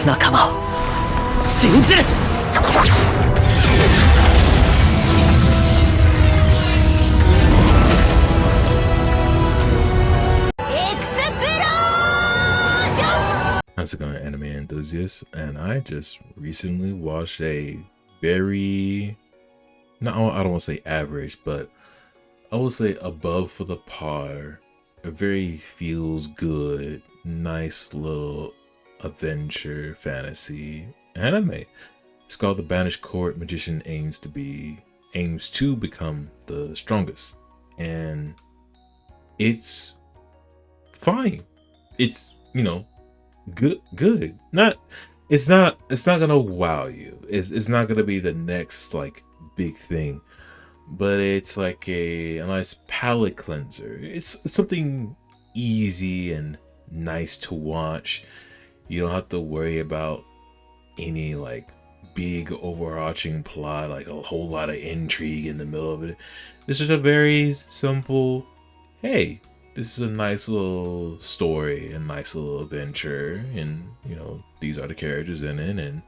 仲間を信じる。How's it going, anime enthusiasts? And I just recently watched a very, I don't want to say average, but I would say above for the par, a very feels good, nice little adventure fantasy anime. It's called The Banished Court Magician aims to become the strongest, and it's fine. It's, you know, good. It's not gonna wow you. It's not gonna be the next like big thing, but it's like a nice palate cleanser. It's something easy and nice to watch. You don't have to worry about any like big overarching plot, like a whole lot of intrigue in the middle of it. It's just a very simple, hey, this is a nice little story, a nice little adventure, and you know, these are the characters in it, and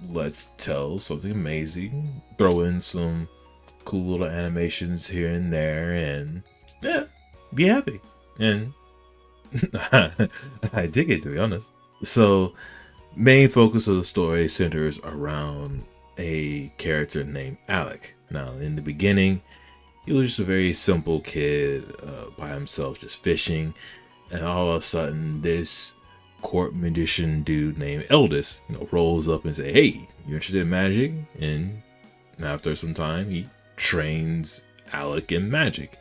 let's tell something amazing, throw in some cool little animations here and there, and yeah, be happy. And I dig it, to be honest. So main focus of the story centers around a character named Alec. Now in the beginning, he was just a very simple kid by himself, just fishing, and all of a sudden this court magician dude named Eldest, rolls up and say, "Hey, you interested in magic?" And after some time, he trains Alec in magic.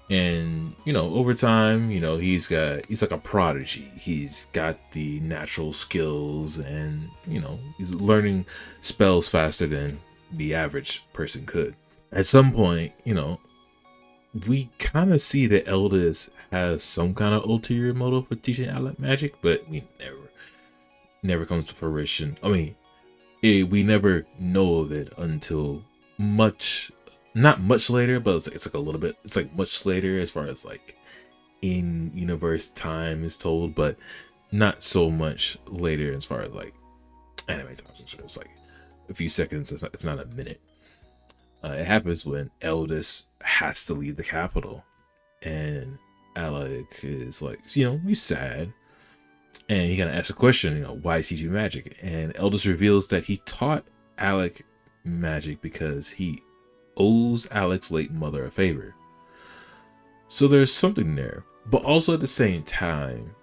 And over time, he's like a prodigy. He's got the natural skills, and he's learning spells faster than the average person could. At some point, we kind of see that Eldest has some kind of ulterior motive for teaching Alec magic, but we never comes to fruition. I mean, we never know of it until not much later, but it's like a little bit. It's like much later as far as like in universe time is told, but not so much later as far as like anime time. So it's like a few seconds, if not a minute. It happens when Eldest has to leave the capital, and Alec is like, he's sad, and he kind of asks a question, why is he teaching magic? And Eldest reveals that he taught Alec magic because he owes Alec's late mother a favor. So there's something there, but also at the same time,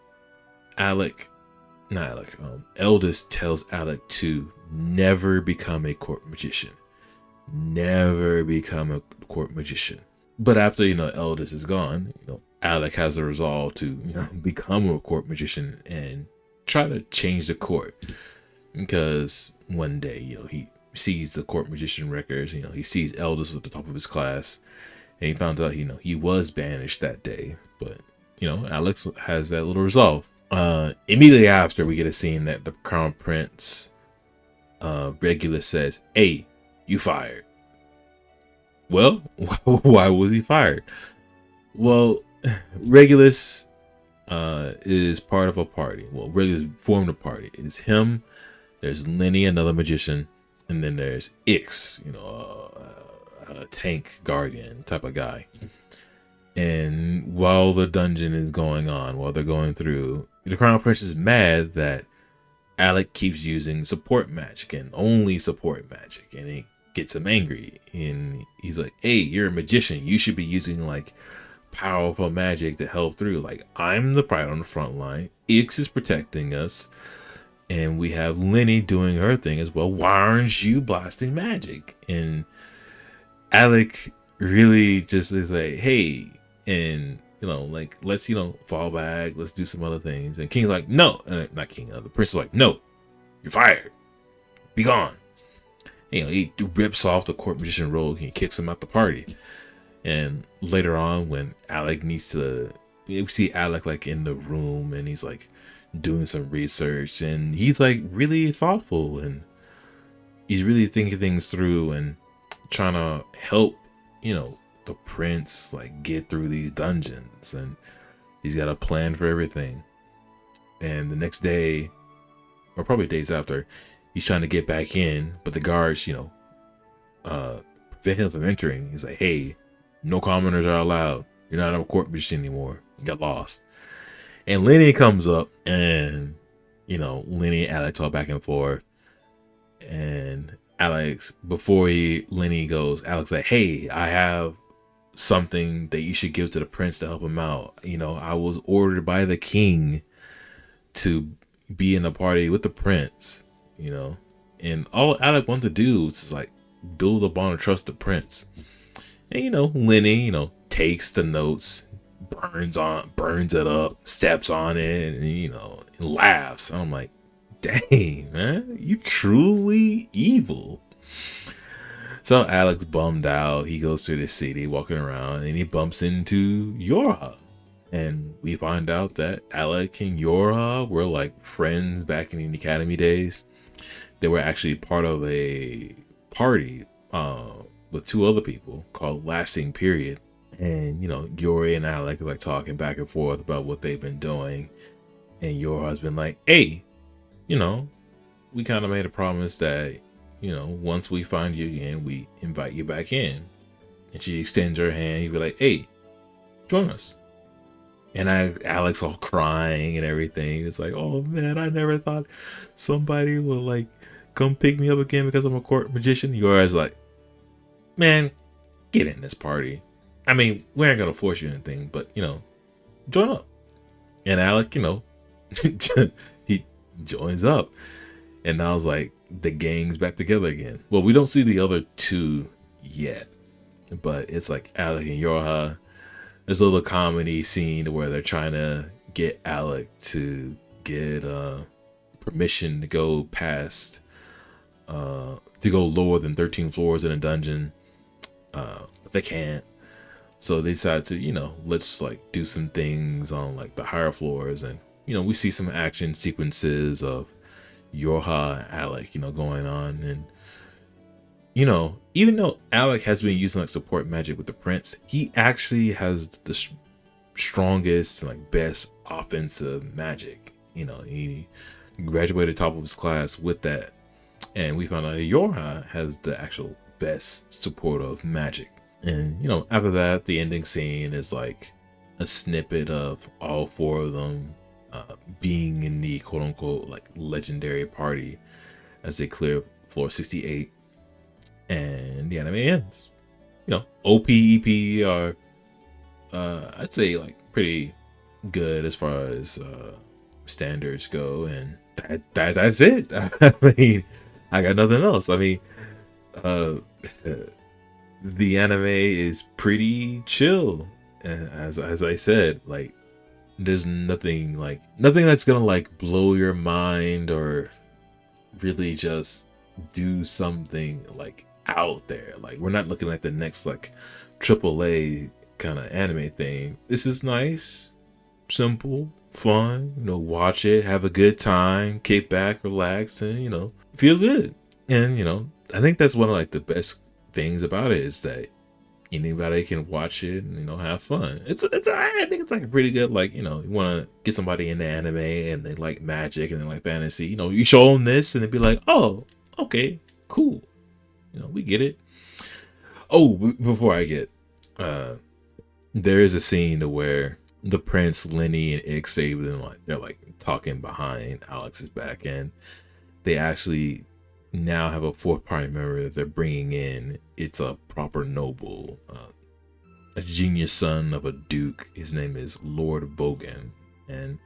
Eldest tells Alec to never become a court magician. Never become a court magician. But after Eldest is gone, Alec has the resolve to become a court magician and try to change the court, because one day he sees the court magician records. He sees Eldest at the top of his class, and he found out he was banished that day. But Alex has that little resolve. Immediately after, we get a scene that the crown prince Regulus says, "Hey, you fired." Well, why was he fired? Well, Regulus is part of a party. Well, Regulus formed a party. It's him, there's Lenny, another magician, and then there's Ix, a tank guardian type of guy. And while the dungeon is going on, while they're going through, the crown prince is mad that Alec keeps using support magic and only support magic, and he gets him angry, and he's like, "Hey, you're a magician. You should be using like powerful magic to help through. Like, I'm the pride on the front line. Ix is protecting us, and we have Lenny doing her thing as well. Why aren't you blasting magic?" And Alec really just is like, "Hey," and like, let's fall back. Let's do some other things. And King's like, "No," not King. The prince is like, "No, you're fired. Be gone." He rips off the court magician robe. He kicks him out the party. And later on, when Alec we see Alec like in the room, and he's like doing some research, and he's like really thoughtful, and he's really thinking things through and trying to help the prince like get through these dungeons, and he's got a plan for everything. And the next day, or probably days after, he's trying to get back in, but the guards, prevent him from entering. He's like, hey, no commoners are allowed. You're not a court magician anymore. You got lost. And Lenny comes up, and Lenny and Alec talk back and forth. And Lenny goes, Alec's like, hey, I have something that you should give to the prince to help him out. I was ordered by the king to be in the party with the prince, and all Alec wanted to do was like build a bond of trust with the prince. And Lenny, takes the notes, burns it up, steps on it, and laughs. And I'm like, dang, man, you truly evil. So Alec's bummed out. He goes through the city walking around, and he bumps into Yorha. And we find out that Alec and Yorha were like friends back in the academy days. They were actually part of a party with two other people called Lasting Period. And Yori and Alec are like talking back and forth about what they've been doing. And Yorha's been like, hey, we kind of made a promise that once we find you again, we invite you back in. And she extends her hand. He'd be like, hey, join us. And Alec's all crying and everything. It's like, oh man, I never thought somebody would like come pick me up again because I'm a court magician. Yora's like, man, get in this party. I mean, we ain't gonna force you anything, but join up. And Alec, he joins up. And I was like, the gang's back together again. Well, we don't see the other two yet, but it's like Alec and Yorha. There's a little comedy scene where they're trying to get Alec to get permission to go past, to go lower than 13 floors in a dungeon. But they can't. So they decide to, let's like do some things on like the higher floors. And, we see some action sequences of Yorha and Alec, going on. And, even though Alec has been using like support magic with the prince, he actually has the strongest and like best offensive magic. He graduated top of his class with that. And we found out that Yorha has the actual best supportive magic. And, after that, the ending scene is like a snippet of all four of them being in the quote unquote like legendary party as they clear floor 68. And the anime ends. OP, EP are, I'd say like pretty good as far as standards go. And that's it. I mean, I got nothing else. I mean, the anime is pretty chill, as I said. Like, there's nothing that's gonna like blow your mind or really just do something like out there. Like, we're not looking at the next like AAA kind of anime thing. This is nice, simple, fun. Watch it, have a good time, kick back, relax, and feel good. And I think that's one of like the best things about it is that anybody can watch it and have fun. I think it's like a pretty good, like, you want to get somebody into anime and they like magic and they like fantasy, you show them this and they'd be like, oh, okay, cool, we get it. Oh, before I get there is a scene to where the prince, Lenny, and Ix, they're like talking behind Alex's back, and they actually now have a fourth party member that they're bringing in. It's a proper noble, a genius son of a duke. His name is Lord Vogan. And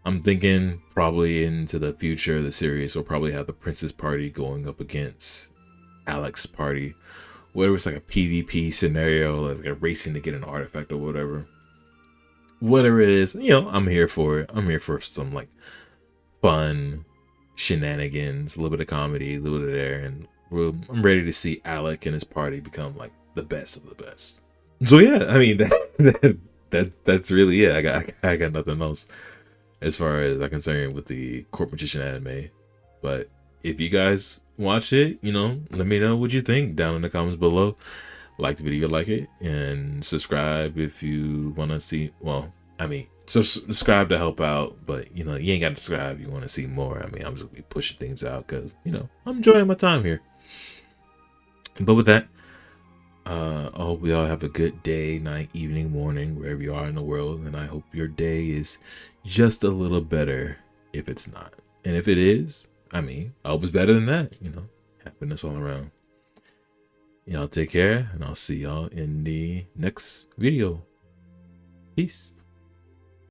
I'm thinking probably into the future of the series, we'll probably have the prince's party going up against Alec's party, whether it's like a PvP scenario, like a racing to get an artifact or whatever it is. I'm here for it. I'm here for some like fun shenanigans, a little bit of comedy, a little bit of there, and I'm ready to see Alec and his party become like the best of the best. So yeah, I mean that's really it. I got nothing else as far as I'm concerned with the Court Magician anime. But if you guys watch it, let me know what you think down in the comments below. Like the video, like it, and subscribe if you want to see. Well, I mean, subscribe to help out, but you ain't got to subscribe. You want to see more. I mean, I'm just gonna be pushing things out because I'm enjoying my time here. But with that, I hope we all have a good day, night, evening, morning, wherever you are in the world, and I hope your day is just a little better if it's not, and if it is, I hope it's better than that. Happiness all around. Y'all take care, and I'll see y'all in the next video. Peace.